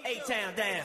A-Town down.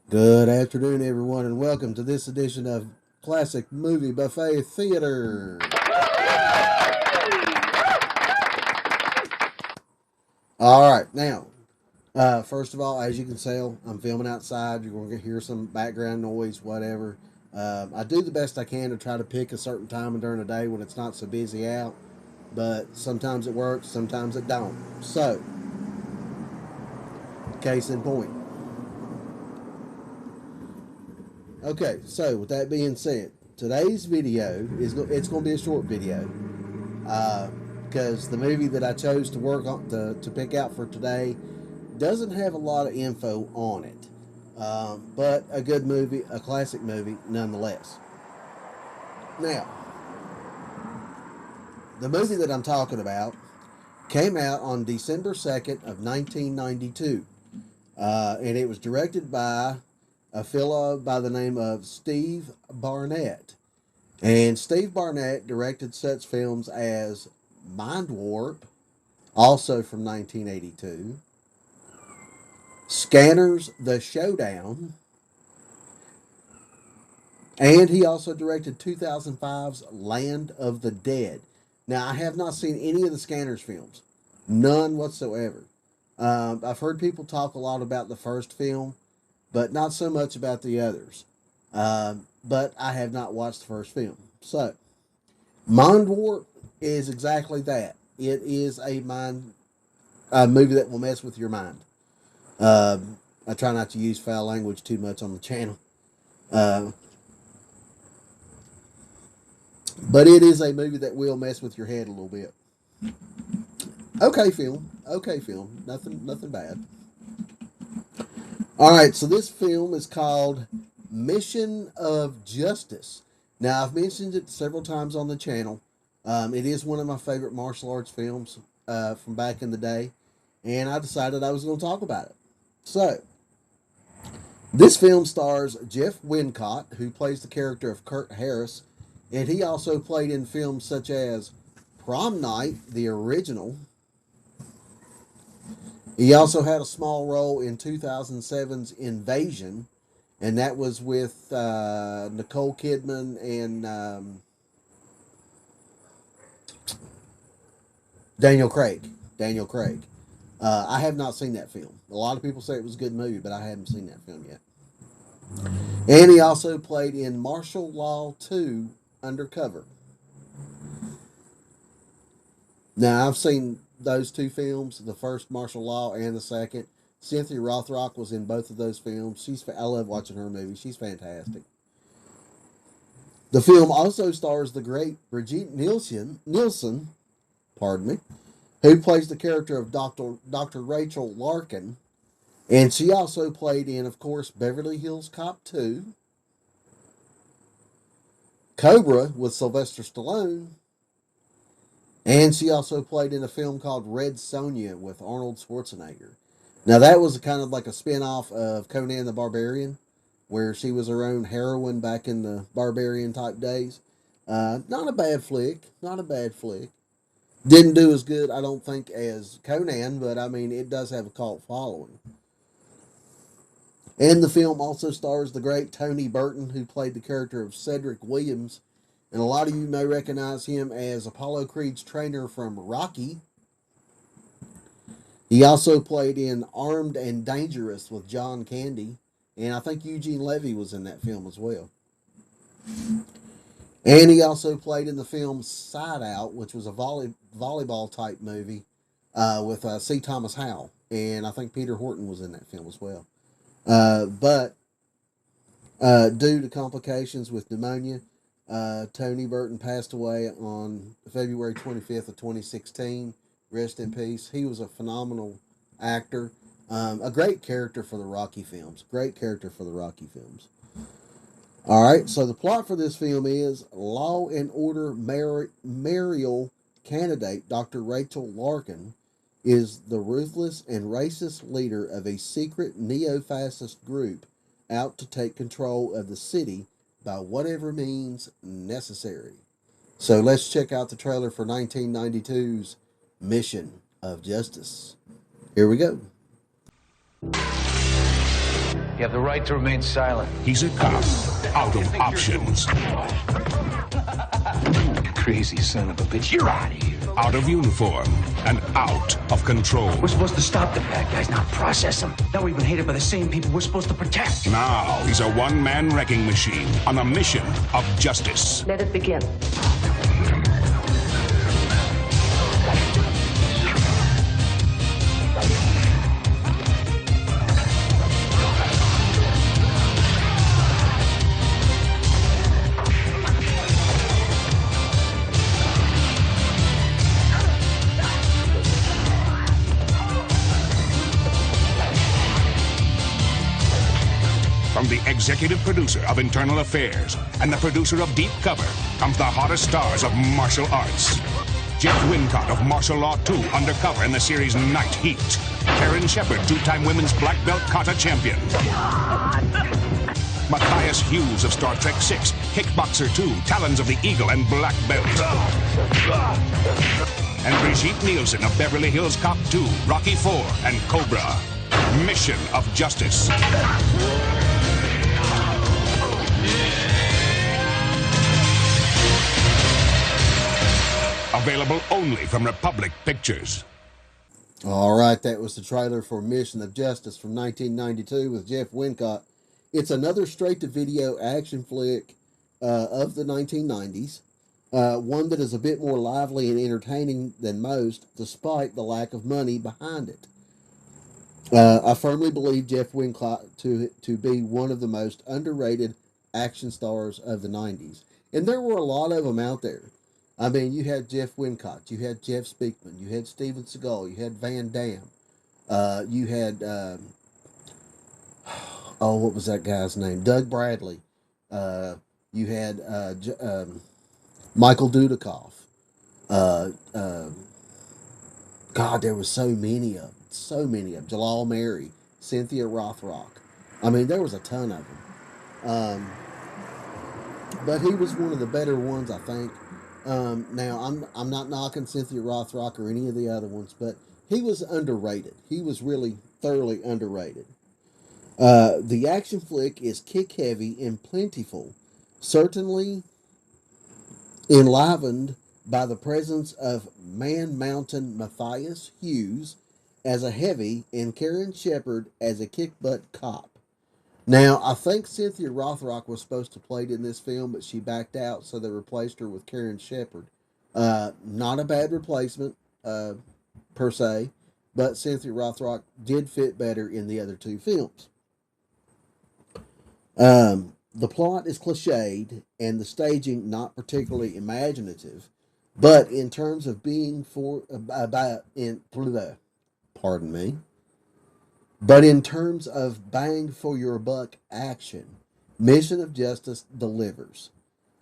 Good afternoon, everyone, and welcome to this edition of Classic Movie Buffet Theater. All right, now, first of all, as you can tell, I'm filming outside. You're going to hear some background noise, whatever. I do the best I can to try to pick a certain time during the day when it's not so busy out, but sometimes it works, sometimes it don't. So, case in point. Okay, so with that being said, today's video it's going to be a short video because the movie that I chose to work on to pick out for today doesn't have a lot of info on it, but a good movie, a classic movie nonetheless. Now, the movie that I'm talking about came out on December 2nd of 1992, and it was directed by a fellow by the name of Steve Barnett. And Steve Barnett directed such films as Mind Warp, also from 1982, Scanners, The Showdown, and he also directed 2005's Land of the Dead. Now, I have not seen any of the Scanners films, none whatsoever. I've heard people talk a lot about the first film, but not so much about the others. But I have not watched the first film. So, Mind Warp is exactly that. It is a movie that will mess with your mind. I try not to use foul language too much on the channel. But it is a movie that will mess with your head a little bit. Okay, film. Nothing bad. All right, so this film is called Mission of Justice. Now, I've mentioned it several times on the channel. It is one of my favorite martial arts films from back in the day, and I decided I was going to talk about it. So, this film stars Jeff Wincott, who plays the character of Kurt Harris, and he also played in films such as Prom Night, the original. He also had a small role in 2007's Invasion, and that was with Nicole Kidman and Daniel Craig. I have not seen that film. A lot of people say it was a good movie, but I haven't seen that film yet. And he also played in Martial Law 2 Undercover. Now, I've seen those two films, the first Martial Law and the second. Cynthia Rothrock was in both of those films. I love watching her movies. She's fantastic. The film also stars the great Brigitte Nielsen, who plays the character of Dr. Rachel Larkin. And she also played in, of course, Beverly Hills Cop 2, Cobra with Sylvester Stallone, and she also played in a film called Red Sonja with Arnold Schwarzenegger. Now, that was kind of like a spin-off of Conan the Barbarian, where she was her own heroine back in the barbarian type days. Not a bad flick. Didn't do as good, I don't think, as Conan, but I mean, it does have a cult following. And the film also stars the great Tony Burton, who played the character of Cedric Williams. And a lot of you may recognize him as Apollo Creed's trainer from Rocky. He also played in Armed and Dangerous with John Candy. And I think Eugene Levy was in that film as well. And he also played in the film Side Out, which was a volleyball type movie with C. Thomas Howell. And I think Peter Horton was in that film as well. But due to complications with pneumonia, Tony Burton passed away on February 25th of 2016. Rest in peace. He was a phenomenal actor. A great character for the Rocky films. All right, so the plot for this film is Law and Order Marial candidate Dr. Rachel Larkin is the ruthless and racist leader of a secret neo fascist group out to take control of the city by whatever means necessary. So let's check out the trailer for 1992's Mission of Justice. Here we go. You have the right to remain silent. He's a cop, out of options. Crazy son of a bitch. You're out of here. Out of uniform and out of control. We're supposed to stop the bad guys, not process them. Now we've been hated by the same people we're supposed to protect. Now he's a one-man wrecking machine on a mission of justice. Let it begin. From the executive producer of Internal Affairs and the producer of Deep Cover comes the hottest stars of martial arts. Jeff Wincott of Martial Law 2 Undercover in the series Night Heat. Karen Shepard, two-time women's black belt kata champion. Matthias Hughes of Star Trek 6, Kickboxer 2, Talons of the Eagle and Black Belt. And Brigitte Nielsen of Beverly Hills Cop 2, Rocky 4 and Cobra. Mission of Justice. Available only from Republic Pictures. All right, that was the trailer for Mission of Justice from 1992 with Jeff Wincott. It's another straight-to-video action flick of the 1990s, one that is a bit more lively and entertaining than most, despite the lack of money behind it. I firmly believe Jeff Wincott to be one of the most underrated action stars of the 90s. And there were a lot of them out there. I mean, you had Jeff Wincott, you had Jeff Speakman, you had Steven Seagal, you had Van Damme, you had, what was that guy's name? Doug Bradley. You had Michael Dudikoff. God, there was so many of them. So many of them. Jalal Mary, Cynthia Rothrock. I mean, there was a ton of them. But he was one of the better ones, I think. Now, I'm not knocking Cynthia Rothrock or any of the other ones, but he was underrated. He was really thoroughly underrated. The action flick is kick-heavy and plentiful, certainly enlivened by the presence of Man Mountain Matthias Hughes as a heavy and Karen Shepard as a kick-butt cop. Now, I think Cynthia Rothrock was supposed to play in this film, but she backed out, so they replaced her with Karen Shepard. Not a bad replacement, per se, but Cynthia Rothrock did fit better in the other two films. The plot is cliched, and the staging not particularly imaginative, but in terms of being pardon me. But in terms of bang for your buck action, Mission of Justice delivers.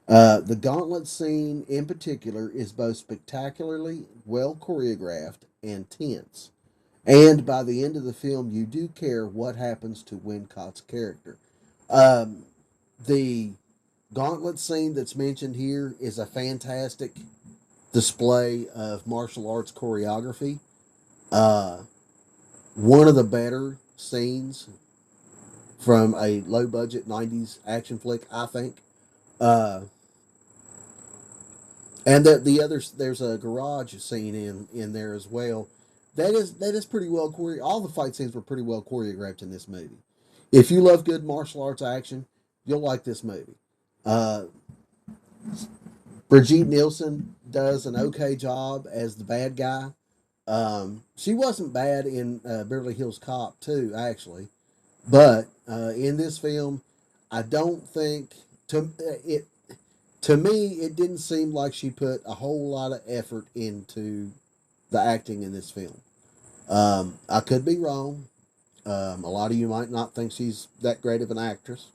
The gauntlet scene in particular is both spectacularly well choreographed and tense. And by the end of the film, you do care what happens to Wincott's character. The gauntlet scene that's mentioned here is a fantastic display of martial arts choreography. One of the better scenes from a low-budget 90s action flick, I think. And the others, there's a garage scene in there as well. That is pretty well choreographed. All the fight scenes were pretty well choreographed in this movie. If you love good martial arts action, you'll like this movie. Brigitte Nielsen does an okay job as the bad guy. She wasn't bad in Beverly Hills Cop 2, actually. But in this film, I don't think... To me, it didn't seem like she put a whole lot of effort into the acting in this film. I could be wrong. A lot of you might not think she's that great of an actress.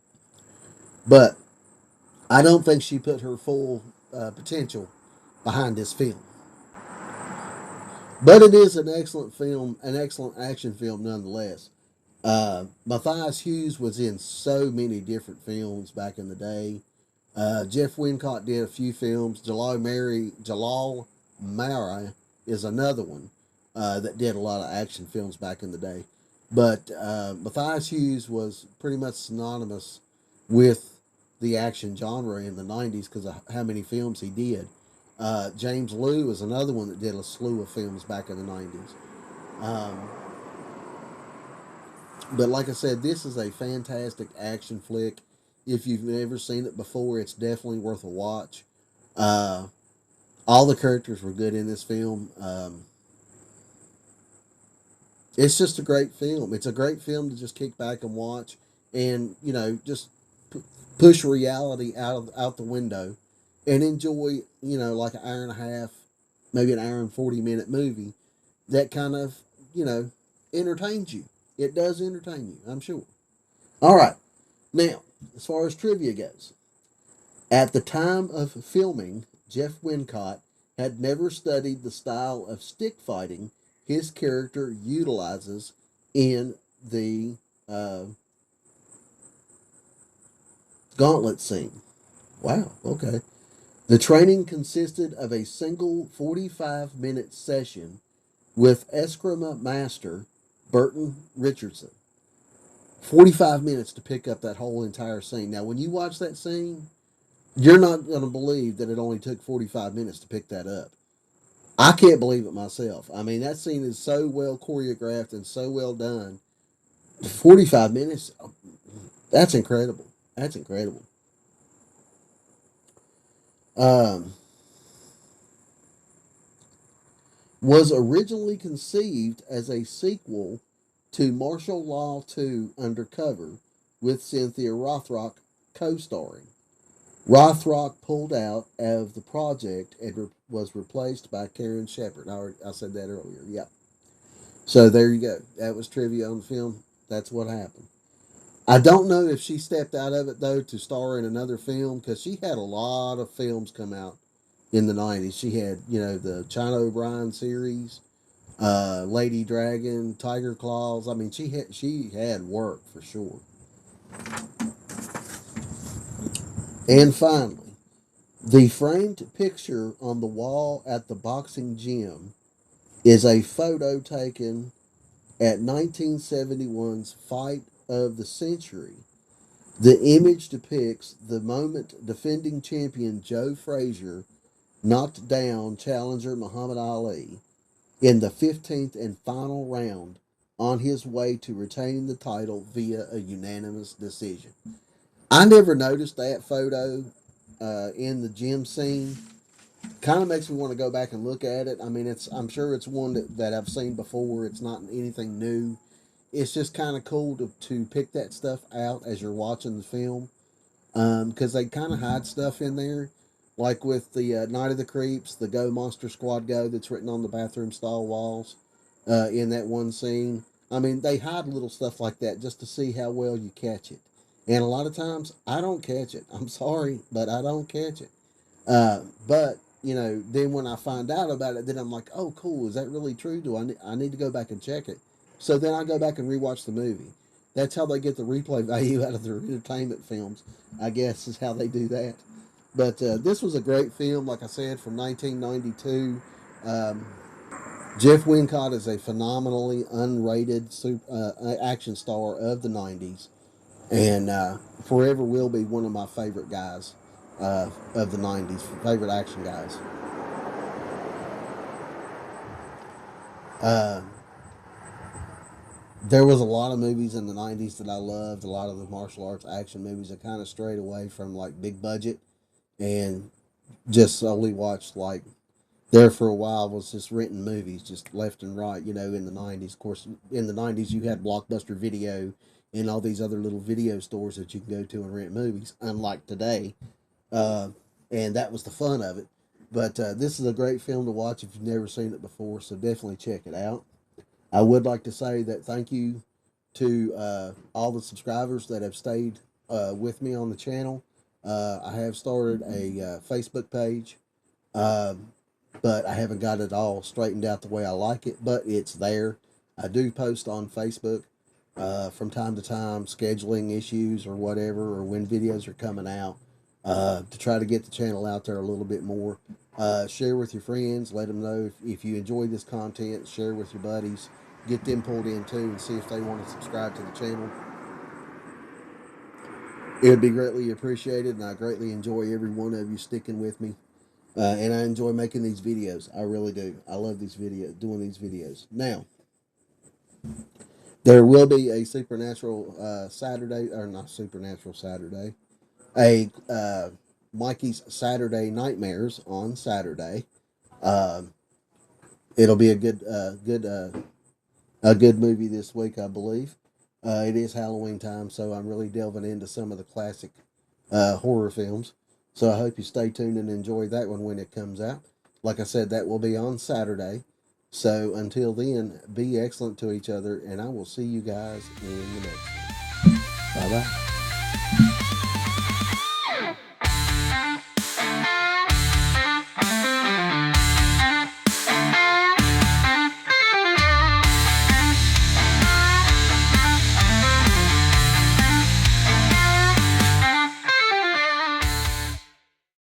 But I don't think she put her full potential behind this film. But it is an excellent film, an excellent action film nonetheless. Matthias Hughes was in so many different films back in the day. Jeff Wincott did a few films. Jalal Mary is another one that did a lot of action films back in the day. But Matthias Hughes was pretty much synonymous with the action genre in the 90s because of how many films he did. James Liu is another one that did a slew of films back in the 90s. But like I said, this is a fantastic action flick. If you've never seen it before, it's definitely worth a watch. All the characters were good in this film. It's just a great film. It's a great film to just kick back and watch, and just push reality out the window, and enjoy like an hour and a half, maybe an hour and 40-minute movie that kind of entertains you. It does entertain you, I'm sure. All right, now as far as trivia goes, at the time of filming, Jeff Wincott had never studied the style of stick fighting his character utilizes in the gauntlet scene. Wow, okay. The training consisted of a single 45-minute session with Eskrima master Burton Richardson. 45 minutes to pick up that whole entire scene. Now, when you watch that scene, you're not going to believe that it only took 45 minutes to pick that up. I can't believe it myself. I mean, that scene is so well choreographed and so well done. 45 minutes, that's incredible. That's incredible. Was originally conceived as a sequel to Martial Law 2 Undercover with Cynthia Rothrock co-starring. Rothrock pulled out of the project and was replaced by Karen Shepard. I said that earlier. Yep. So there you go. That was trivia on the film. That's what happened. I don't know if she stepped out of it, though, to star in another film, because she had a lot of films come out in the 90s. She had, the China O'Brien series, Lady Dragon, Tiger Claws. I mean, she had work for sure. And finally, the framed picture on the wall at the boxing gym is a photo taken at 1971's Fight of the Century. The image depicts the moment defending champion Joe Frazier knocked down challenger Muhammad Ali in the 15th and final round on his way to retaining the title via a unanimous decision. I never noticed that photo in the gym scene. Kind of makes me want to go back and look at it. I mean, I'm sure it's one that I've seen before. It's not anything new. It's just kind of cool to pick that stuff out as you're watching the film, because they kind of hide stuff in there, like with the Night of the Creeps, the Go Monster Squad Go that's written on the bathroom stall walls in that one scene. I mean, they hide little stuff like that just to see how well you catch it. And a lot of times, I don't catch it. I'm sorry, but I don't catch it. But, then when I find out about it, then I'm like, oh, cool. Is that really true? I need to go back and check it? So then I go back and rewatch the movie. That's how they get the replay value out of their entertainment films, I guess, is how they do that. But this was a great film, like I said, from 1992. Jeff Wincott is a phenomenally unrated action star of the 90s, and forever will be one of my favorite guys of the 90s, favorite action guys. There was a lot of movies in the 90s that I loved, a lot of the martial arts action movies. I kind of strayed away from like big budget and just solely watched like there for a while was just renting movies just left and right, in the 90s. Of course, in the 90s you had Blockbuster Video and all these other little video stores that you can go to and rent movies, unlike today. And that was the fun of it. But this is a great film to watch if you've never seen it before, so definitely check it out. I would like to say that thank you to all the subscribers that have stayed with me on the channel. I have started a Facebook page, but I haven't got it all straightened out the way I like it, but it's there. I do post on Facebook from time to time, scheduling issues or whatever, or when videos are coming out, to try to get the channel out there a little bit more. Share with your friends, let them know if you enjoy this content, share with your buddies, get them pulled in too, and see if they want to subscribe to the channel. It would be greatly appreciated, and I greatly enjoy every one of you sticking with me. And I enjoy making these videos. I really do. I love these videos, doing these videos. Now, there will be a Supernatural Saturday, or not Supernatural Saturday, a Mikey's Saturday Nightmares on Saturday. It'll be a good movie this week, I believe. It is Halloween time, so I'm really delving into some of the classic horror films. So I hope you stay tuned and enjoy that one when it comes out. Like I said, that will be on Saturday. So until then, be excellent to each other, and I will see you guys in the next one. Bye-bye.